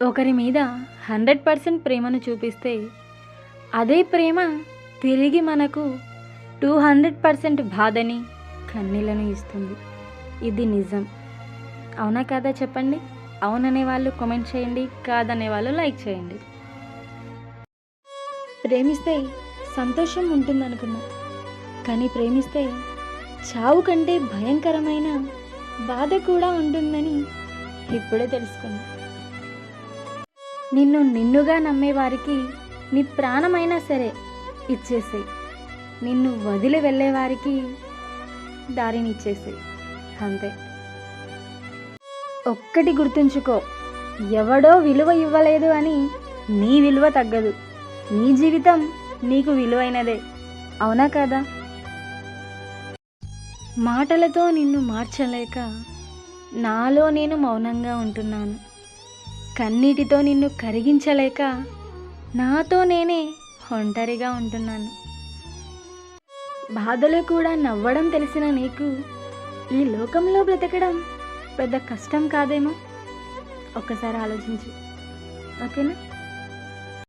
ఒకరి మీద 100% ప్రేమను చూపిస్తే అదే ప్రేమ తిరిగి మనకు 200% బాధని, కన్నీళ్లను ఇస్తుంది. ఇది నిజం. అవునా కాదా చెప్పండి? అవుననే వాళ్ళు కామెంట్ చేయండి, కాదనే వాళ్ళు లైక్ చేయండి. ప్రేమిస్తే సంతోషం ఉంటుందనుకున్నా, కానీ ప్రేమిస్తే చావు కంటే భయంకరమైన బాధ కూడా ఉంటుందని ఇప్పుడే తెలుసుకున్నా. నిన్ను నిన్నుగా నమ్మేవారికి నీ ప్రాణమైనా సరే ఇచ్చేసేయి. నిన్ను వదిలి వెళ్ళేవారికి దారిని ఇచ్చేసేయి, అంతే. ఒక్కటి గుర్తుంచుకో, ఎవడో విలువ ఇవ్వలేదు అని నీ విలువ తగ్గదు. నీ జీవితం నీకు విలువైనదే. అవునా కదా? మాటలతో నిన్ను మార్చలేక నాలో నేను మౌనంగా ఉంటున్నాను. కన్నీటితో నిన్ను కరిగించలేక నాతో నేనే ఒంటరిగా ఉంటున్నాను. బాధలో కూడా నవ్వడం తెలిసిన నీకు ఈ లోకంలో బ్రతకడం పెద్ద కష్టం కాదేమో. ఒక్కసారి ఆలోచించు, ఓకేనా?